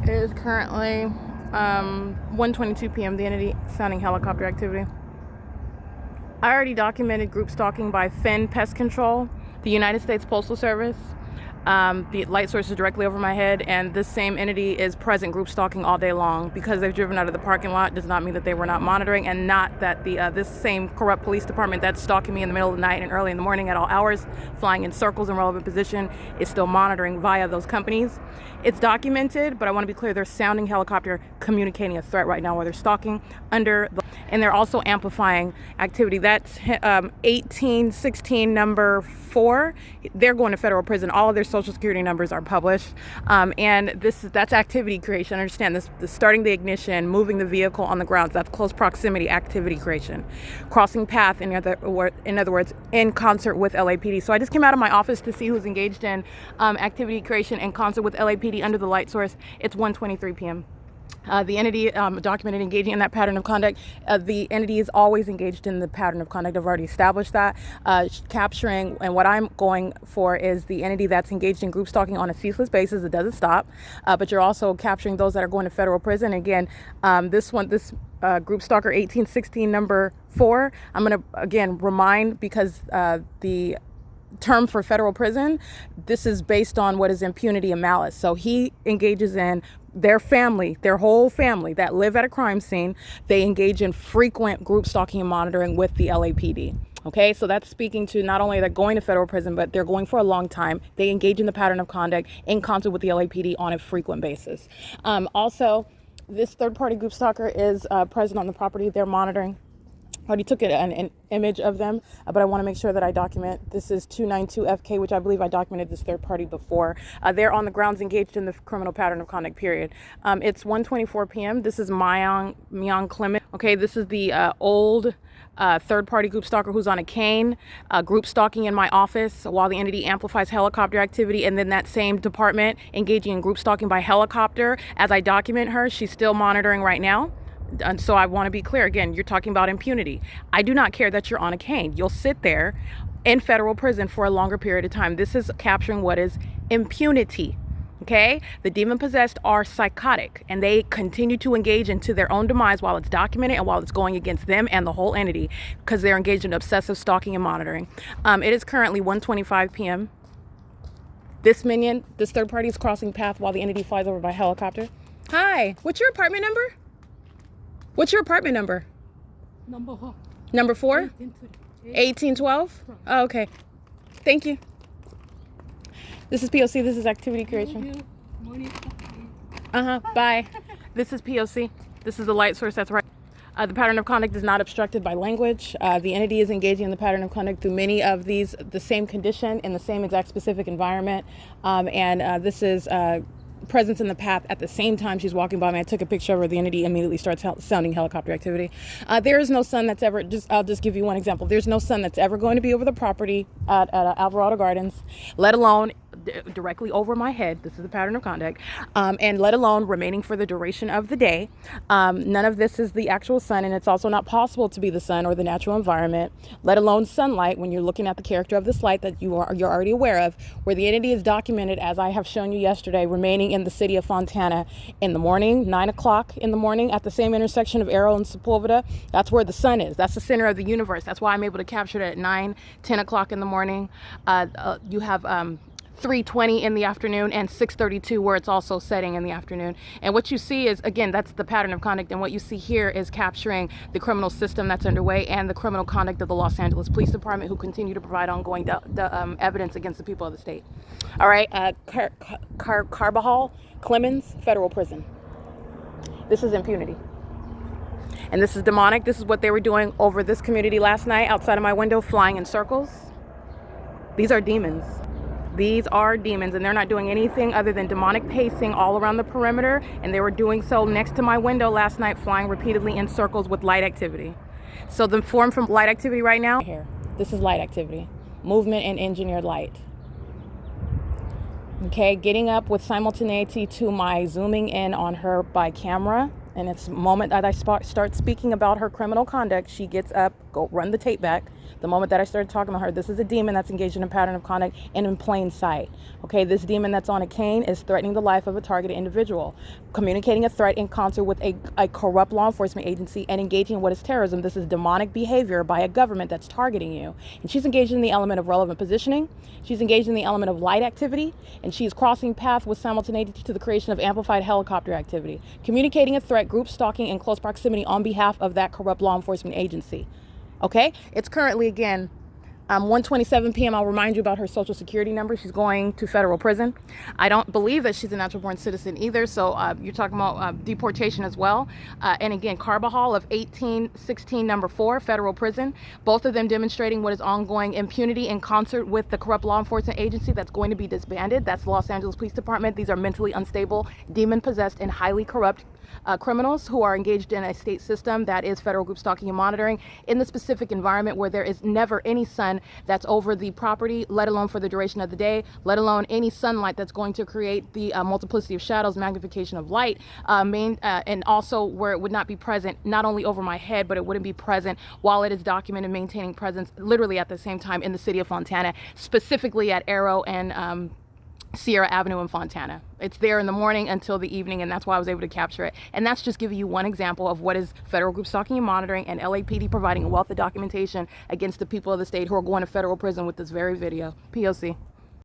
It is currently 1:22 p.m. The entity sounding helicopter activity. I already documented group stalking by Finn Pest Control, the United States Postal Service. The light source is directly over my head, and this same entity is present group stalking all day long. Because they've driven out of the parking lot does not mean that they were not monitoring, and not that this same corrupt police department that's stalking me in the middle of the night and early in the morning at all hours, flying in circles in relevant position, is still monitoring via those companies. It's documented, but I want to be clear, they're sounding helicopter communicating a threat right now while they're stalking and they're also amplifying activity. That's 1816 number 4. They're going to federal prison. All of their social security numbers are published, and that's activity creation. Understand this: starting the ignition, moving the vehicle on the ground. That's close proximity activity creation. Crossing path, in other words, in concert with LAPD. So I just came out of my office to see who's engaged in activity creation in concert with LAPD under the light source. It's 1:23 p.m. The entity documented engaging in that pattern of conduct. The entity is always engaged in the pattern of conduct. I've already established that. Capturing, and what I'm going for is the entity that's engaged in group stalking on a ceaseless basis. It doesn't stop, but you're also capturing those that are going to federal prison. Again, this group stalker 1816 number 4, I'm going to again remind, because the term for federal prison, this is based on what is impunity and malice. So he engages in their whole family that live at a crime scene. They engage in frequent group stalking and monitoring with the LAPD. Okay, so that's speaking to not only they're going to federal prison, but they're going for a long time. They engage in the pattern of conduct in concert with the LAPD on a frequent basis. Also, this third-party group stalker is present on the property. They're monitoring. I already took an image of them, but I want to make sure that I document. This is 292FK, which I believe I documented this third party before. They're on the grounds engaged in the criminal pattern of conduct, period. It's 1:24 p.m. This is Myung Clement. Okay, this is the old third party group stalker who's on a cane, group stalking in my office while the entity amplifies helicopter activity, and then that same department engaging in group stalking by helicopter. As I document her, she's still monitoring right now. And so I want to be clear again, you're talking about impunity. I do not care that you're on a cane. You'll sit there in federal prison for a longer period of time. This is capturing what is impunity. Okay? The demon possessed are psychotic, and they continue to engage into their own demise while it's documented and while it's going against them and the whole entity, because they're engaged in obsessive stalking and monitoring. It is currently 1:25 p.m. This third party is crossing path while the entity flies over by helicopter. Hi, what's your apartment number? What's your apartment number? Number 4. Number 4? 1812? Oh, okay. Thank you. This is P.O.C. This is activity creation. Bye. This is P.O.C. This is the light source. That's right. The pattern of conduct is not obstructed by language. The entity is engaging in the pattern of conduct through many of the same condition in the same exact specific environment. This is presence in the path at the same time she's walking by me. I took a picture of her. The entity immediately starts sounding helicopter activity. There is no sun that's ever, I'll just give you one example. There's no sun that's ever going to be over the property at Alvarado Gardens, let alone directly over my head. This is the pattern of conduct, and let alone remaining for the duration of the day. None of this is the actual sun, and it's also not possible to be the sun or the natural environment, let alone sunlight, when you're looking at the character of this light that you're already aware of, where the entity is documented, as I have shown you yesterday, remaining in the city of Fontana in the morning, 9 o'clock in the morning, at the same intersection of Arrow and Sepulveda. That's where the sun is. That's the center of the universe. That's why I'm able to capture it at 9, 10 o'clock in the morning. You have 3:20 in the afternoon and 6:32 where it's also setting in the afternoon. And what you see is, again, that's the pattern of conduct. And what you see here is capturing the criminal system that's underway and the criminal conduct of the Los Angeles Police Department, who continue to provide ongoing evidence against the people of the state. All right, Carbajal Clemens Federal Prison. This is impunity. And this is demonic. This is what they were doing over this community last night outside of my window, flying in circles. These are demons. These are demons, and they're not doing anything other than demonic pacing all around the perimeter, and they were doing so next to my window last night, flying repeatedly in circles with light activity. So the form from light activity right now, here, this is light activity, movement and engineered light. Okay, getting up with simultaneity to my zooming in on her by camera, and it's the moment that I start speaking about her criminal conduct, she gets up, go run the tape back, The moment that I started talking to her, this is a demon that's engaged in a pattern of conduct and in plain sight. Okay, this demon that's on a cane is threatening the life of a targeted individual, communicating a threat in concert with a corrupt law enforcement agency, and engaging in what is terrorism. This is demonic behavior by a government that's targeting you. And she's engaged in the element of relevant positioning. She's engaged in the element of light activity, and she is crossing path with simultaneity to the creation of amplified helicopter activity, communicating a threat, group stalking in close proximity on behalf of that corrupt law enforcement agency. Okay, it's currently, again, 1:27 p.m. I'll remind you about her social security number. She's going to federal prison. I don't believe that she's a natural born citizen either. So you're talking about deportation as well. And again, Carbajal of 1816 number 4, federal prison. Both of them demonstrating what is ongoing impunity in concert with the corrupt law enforcement agency that's going to be disbanded. That's the Los Angeles Police Department. These are mentally unstable, demon-possessed, and highly corrupt criminals who are engaged in a state system that is federal group stalking and monitoring in the specific environment where there is never any sun that's over the property, let alone for the duration of the day, let alone any sunlight that's going to create the multiplicity of shadows, magnification of light, and also where it would not be present not only over my head, but it wouldn't be present while it is documented maintaining presence literally at the same time in the city of Fontana, specifically at Arrow and Sierra Avenue in Fontana. It's there in the morning until the evening, and that's why I was able to capture it. And that's just giving you one example of what is federal group stalking and monitoring, and LAPD providing a wealth of documentation against the people of the state who are going to federal prison with this very video. P.O.C.